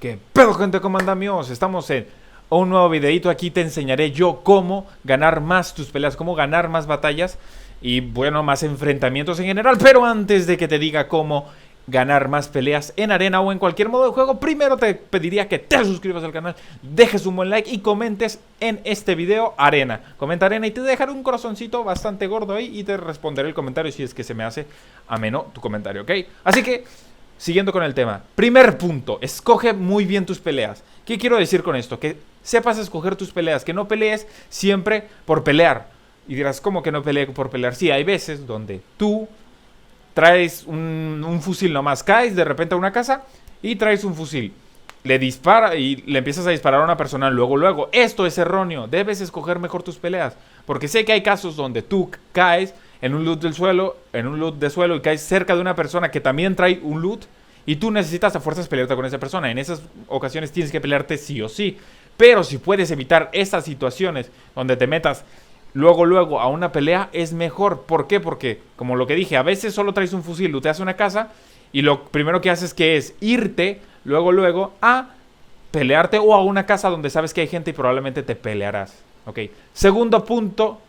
¿Qué pedo, gente? ¿Cómo andan, amigos? Estamos en un nuevo videito. Aquí te enseñaré yo cómo ganar más tus peleas, cómo ganar más batallas y, bueno, más enfrentamientos en general. Pero antes de que te diga cómo ganar más peleas en arena o en cualquier modo de juego, primero te pediría que te suscribas al canal, dejes un buen like y comentes en este video arena. Comenta arena y te dejaré un corazoncito bastante gordo ahí y te responderé el comentario si es que se me hace ameno tu comentario, ¿ok? Así que, siguiendo con el tema, primer punto, escoge muy bien tus peleas. ¿Qué quiero decir con esto? Que sepas escoger tus peleas, que no pelees siempre por pelear. Y dirás, ¿cómo que no peleé por pelear? Sí, hay veces donde tú traes un fusil nomás, caes de repente a una casa y traes un fusil. Le dispara y le empiezas a disparar a una persona luego. Esto es erróneo, debes escoger mejor tus peleas. Porque sé que hay casos donde tú caes en un loot del suelo, y caes cerca de una persona que también trae un loot y tú necesitas a fuerzas pelearte con esa persona. En esas ocasiones tienes que pelearte sí o sí. Pero si puedes evitar estas situaciones donde te metas luego a una pelea, es mejor. ¿Por qué? Porque, como lo que dije, a veces solo traes un fusil, looteas una casa y lo primero que haces que es irte luego a pelearte o a una casa donde sabes que hay gente y probablemente te pelearás. Ok. Segundo punto,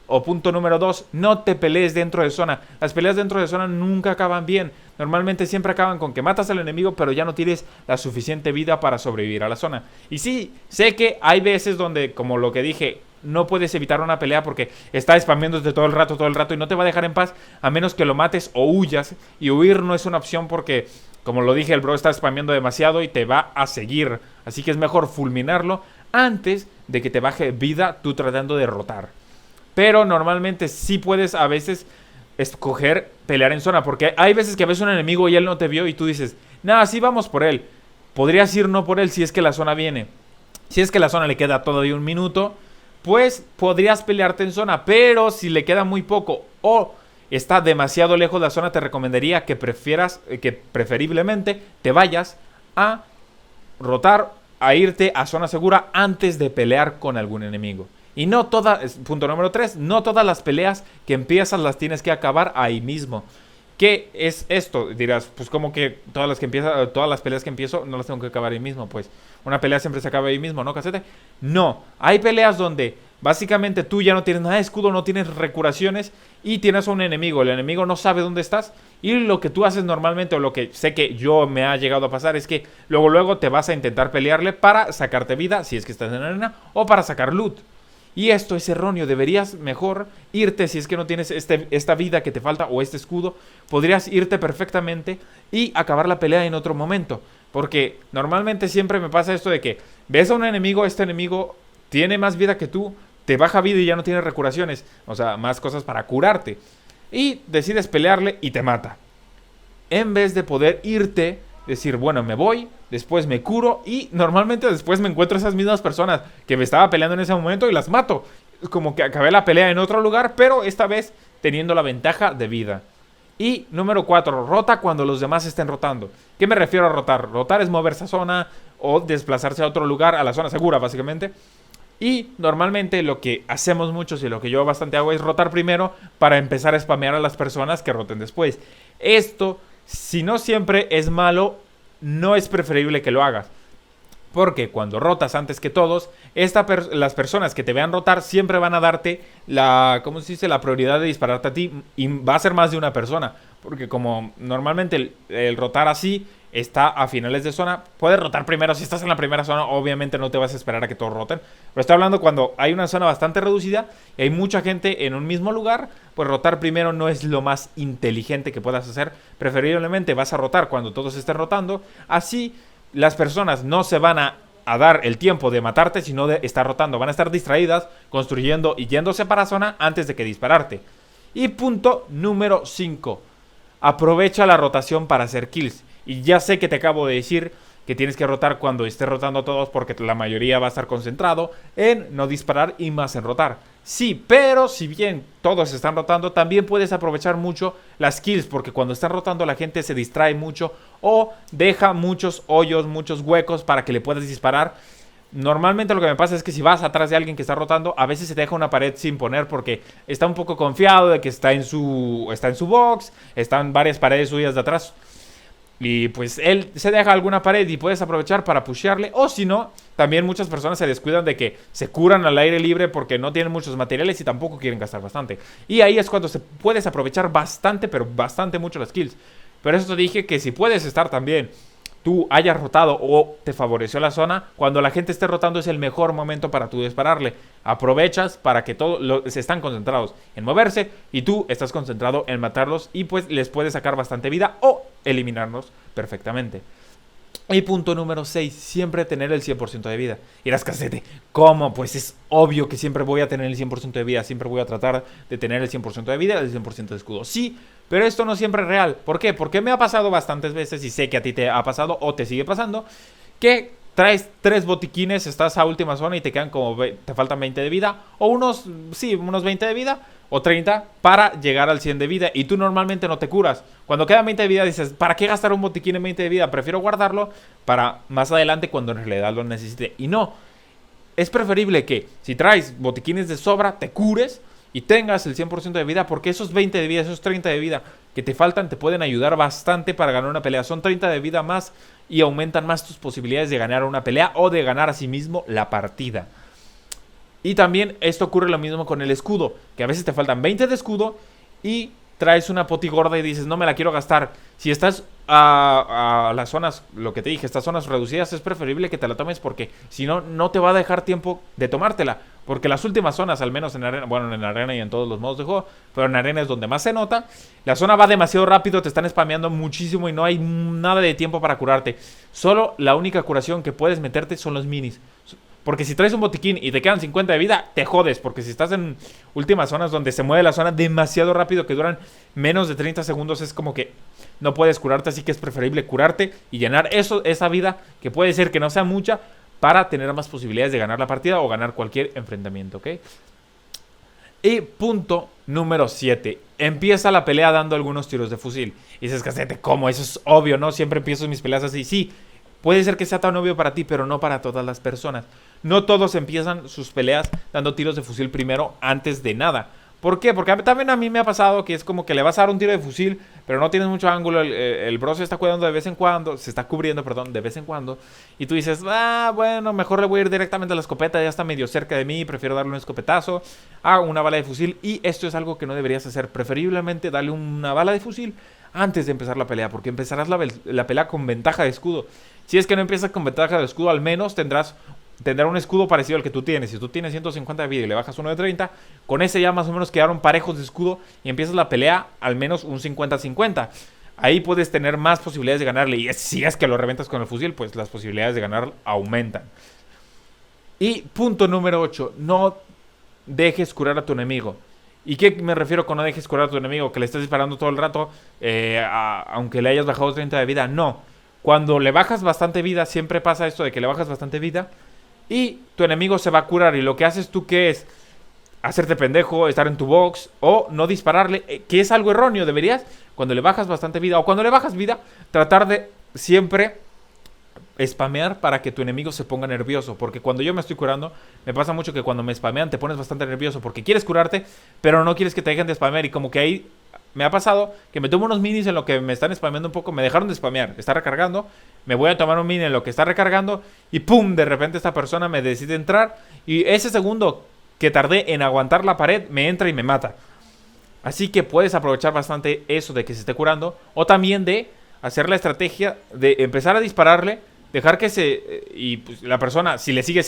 o punto número 2, no te pelees dentro de zona. Las peleas dentro de zona nunca acaban bien. Normalmente siempre acaban con que matas al enemigo, pero ya no tienes la suficiente vida para sobrevivir a la zona. Y sí, sé que hay veces donde, como lo que dije, no puedes evitar una pelea porque está spameándote todo el rato y no te va a dejar en paz a menos que lo mates o huyas. Y huir no es una opción porque, como lo dije, el bro está spameando demasiado y te va a seguir. Así que es mejor fulminarlo antes de que te baje vida tú tratando de derrotar. Pero normalmente sí puedes a veces escoger pelear en zona. Porque hay veces que ves un enemigo y él no te vio y tú dices, nada, sí vamos por él. Podrías ir no por él si es que la zona viene. Si es que la zona le queda todavía un minuto, pues podrías pelearte en zona. Pero si le queda muy poco o está demasiado lejos de la zona, te recomendaría que preferiblemente te vayas a rotar, a irte a zona segura antes de pelear con algún enemigo. Y no todas, punto número 3, no todas las peleas que empiezas las tienes que acabar ahí mismo. ¿Qué es esto? Dirás, pues como que todas las peleas que empiezo no las tengo que acabar ahí mismo. Pues una pelea siempre se acaba ahí mismo, ¿no, casete? No, hay peleas donde básicamente tú ya no tienes nada de escudo, no tienes recuraciones y tienes a un enemigo. El enemigo no sabe dónde estás y lo que tú haces normalmente, o lo que sé que yo me ha llegado a pasar, es que luego te vas a intentar pelearle para sacarte vida, si es que estás en la arena, o para sacar loot. Y esto es erróneo, deberías mejor irte si es que no tienes esta vida que te falta o este escudo. Podrías irte perfectamente y acabar la pelea en otro momento. Porque normalmente siempre me pasa esto de que ves a un enemigo, este enemigo tiene más vida que tú, te baja vida y ya no tiene recuraciones. O sea, más cosas para curarte. Y decides pelearle y te mata. En vez de poder irte, decir, bueno, me voy, después me curo y normalmente después me encuentro esas mismas personas que me estaba peleando en ese momento y las mato. Como que acabé la pelea en otro lugar, pero esta vez teniendo la ventaja de vida. Y número 4, rota cuando los demás estén rotando. ¿Qué me refiero a rotar? Rotar es moverse a zona o desplazarse a otro lugar, a la zona segura básicamente. Y normalmente lo que hacemos muchos y lo que yo bastante hago es rotar primero para empezar a spamear a las personas que roten después. Esto, si no siempre es malo, no es preferible que lo hagas. Porque cuando rotas antes que todos, las personas que te vean rotar siempre van a darte ¿cómo se dice? La prioridad de dispararte a ti. Y va a ser más de una persona. Porque como normalmente el rotar así está a finales de zona, puedes rotar primero. Si estás en la primera zona, obviamente no te vas a esperar a que todos roten. Pero estoy hablando cuando hay una zona bastante reducida y hay mucha gente en un mismo lugar, pues rotar primero no es lo más inteligente que puedas hacer. Preferiblemente vas a rotar cuando todos estén rotando. Así las personas no se van a dar el tiempo de matarte, sino de estar rotando. Van a estar distraídas, construyendo y yéndose para zona antes de que dispararte. Y punto número 5. Aprovecha la rotación para hacer kills. Y ya sé que te acabo de decir que tienes que rotar cuando estés rotando a todos, porque la mayoría va a estar concentrado en no disparar y más en rotar. Sí, pero si bien todos están rotando, también puedes aprovechar mucho las kills, porque cuando están rotando la gente se distrae mucho o deja muchos hoyos, muchos huecos para que le puedas disparar. Normalmente lo que me pasa es que si vas atrás de alguien que está rotando, a veces se te deja una pared sin poner porque está un poco confiado de que está en su box, están varias paredes suyas de atrás. Y pues él se deja alguna pared y puedes aprovechar para pushearle. O si no, también muchas personas se descuidan de que se curan al aire libre porque no tienen muchos materiales y tampoco quieren gastar bastante. Y ahí es cuando puedes aprovechar bastante, pero bastante mucho las kills. Pero eso te dije que si puedes estar también tú hayas rotado o te favoreció la zona, cuando la gente esté rotando es el mejor momento para tú dispararle. Aprovechas para que todos se están concentrados en moverse y tú estás concentrado en matarlos y pues les puedes sacar bastante vida o eliminarlos perfectamente. Y punto número 6, siempre tener el 100% de vida. Y las casete, ¿cómo? Pues es obvio que siempre voy a tener el 100% de vida. Siempre voy a tratar de tener el 100% de vida y el 100% de escudo. Sí, pero esto no siempre es real. ¿Por qué? Porque me ha pasado bastantes veces y sé que a ti te ha pasado o te sigue pasando que traes 3 botiquines, estás a última zona y te quedan como, te faltan 20 de vida. O unos 20 de vida o 30 para llegar al 100 de vida. Y tú normalmente no te curas. Cuando quedan 20 de vida dices, ¿para qué gastar un botiquín en 20 de vida? Prefiero guardarlo para más adelante cuando en realidad lo necesite. Y no, es preferible que si traes botiquines de sobra, te cures y tengas el 100% de vida, porque esos 20 de vida, esos 30 de vida que te faltan te pueden ayudar bastante para ganar una pelea. Son 30 de vida más y aumentan más tus posibilidades de ganar una pelea o de ganar a sí mismo la partida. Y también esto ocurre lo mismo con el escudo, que a veces te faltan 20 de escudo y traes una poti gorda y dices, no me la quiero gastar. Si estás a las zonas, lo que te dije, estas zonas reducidas, es preferible que te la tomes porque si no, no te va a dejar tiempo de tomártela. Porque las últimas zonas, al menos en arena, bueno, en arena y en todos los modos de juego, pero en arena es donde más se nota, la zona va demasiado rápido, te están spameando muchísimo y no hay nada de tiempo para curarte. Solo la única curación que puedes meterte son los minis. Porque si traes un botiquín y te quedan 50 de vida, te jodes. Porque si estás en últimas zonas donde se mueve la zona demasiado rápido, que duran menos de 30 segundos, es como que no puedes curarte. Así que es preferible curarte y llenar esa vida, que puede ser que no sea mucha, para tener más posibilidades de ganar la partida o ganar cualquier enfrentamiento, ¿ok? Y punto número 7. Empieza la pelea dando algunos tiros de fusil. Y dices, casete, ¿cómo? Eso es obvio, ¿no? Siempre empiezo mis peleas así. Sí, puede ser que sea tan obvio para ti, pero no para todas las personas. No todos empiezan sus peleas dando tiros de fusil primero antes de nada. ¿Por qué? Porque también a mí me ha pasado que es como que le vas a dar un tiro de fusil, pero no tienes mucho ángulo. El bro se está cuidando de vez en cuando, se está cubriendo, perdón, de vez en cuando. Y tú dices, bueno, mejor le voy a ir directamente a la escopeta, ya está medio cerca de mí, prefiero darle un escopetazo a una bala de fusil. Y esto es algo que no deberías hacer. Preferiblemente darle una bala de fusil antes de empezar la pelea, porque empezarás la pelea con ventaja de escudo. Si es que no empiezas con ventaja de escudo, al menos tendrá un escudo parecido al que tú tienes. Si tú tienes 150 de vida y le bajas uno de 30, con ese ya más o menos quedaron parejos de escudo y empiezas la pelea al menos un 50-50. Ahí puedes tener más posibilidades de ganarle. Y si es que lo reventas con el fusil, pues las posibilidades de ganar aumentan. Y punto número 8, no dejes curar a tu enemigo. ¿Y qué me refiero con no dejes curar a tu enemigo? Que le estés disparando todo el rato, aunque le hayas bajado 30 de vida. No. Cuando le bajas bastante vida, siempre pasa esto de que le bajas bastante vida y tu enemigo se va a curar. Y lo que haces tú, ¿qué es? Hacerte pendejo, estar en tu box o no dispararle, que es algo erróneo. Deberías, cuando le bajas bastante vida o cuando le bajas vida, tratar de siempre spamear para que tu enemigo se ponga nervioso. Porque cuando yo me estoy curando, me pasa mucho que cuando me spamean te pones bastante nervioso porque quieres curarte, pero no quieres que te dejen de spamear. Y como que ahí me ha pasado que me tomo unos minis en lo que me están spameando un poco. Me dejaron de spamear, está recargando. Me voy a tomar un mini en lo que está recargando y ¡pum! De repente esta persona me decide entrar. Y ese segundo que tardé en aguantar la pared me entra y me mata. Así que puedes aprovechar bastante eso de que se esté curando. O también de hacer la estrategia de empezar a dispararle, dejar que y pues, la persona, si le sigue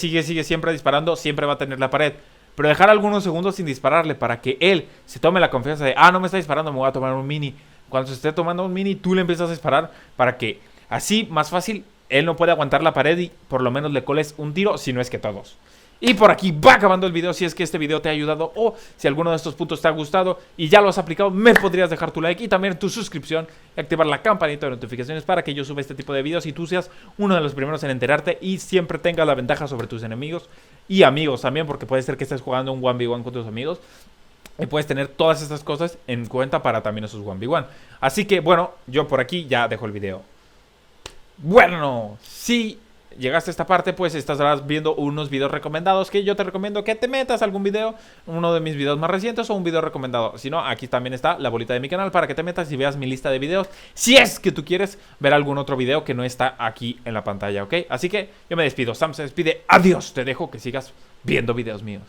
siempre disparando, siempre va a tener la pared. Pero dejar algunos segundos sin dispararle para que él se tome la confianza de, no me está disparando, me voy a tomar un mini. Cuando se esté tomando un mini, tú le empiezas a disparar para que así, más fácil, él no puede aguantar la pared y por lo menos le coles un tiro, si no es que todos. Y por aquí va acabando el video. Si es que este video te ha ayudado o si alguno de estos puntos te ha gustado y ya lo has aplicado, me podrías dejar tu like y también tu suscripción y activar la campanita de notificaciones para que yo suba este tipo de videos y tú seas uno de los primeros en enterarte y siempre tengas la ventaja sobre tus enemigos y amigos también, porque puede ser que estés jugando un 1v1 con tus amigos y puedes tener todas estas cosas en cuenta para también esos 1v1. Así que bueno, yo por aquí ya dejo el video. Bueno, sí, llegaste a esta parte, pues estarás viendo unos videos recomendados que yo te recomiendo que te metas a algún video, uno de mis videos más recientes o un video recomendado. Si no, aquí también está la bolita de mi canal para que te metas y veas mi lista de videos, si es que tú quieres ver algún otro video que no está aquí en la pantalla, ¿ok? Así que yo me despido, Sam se despide, adiós, te dejo que sigas viendo videos míos.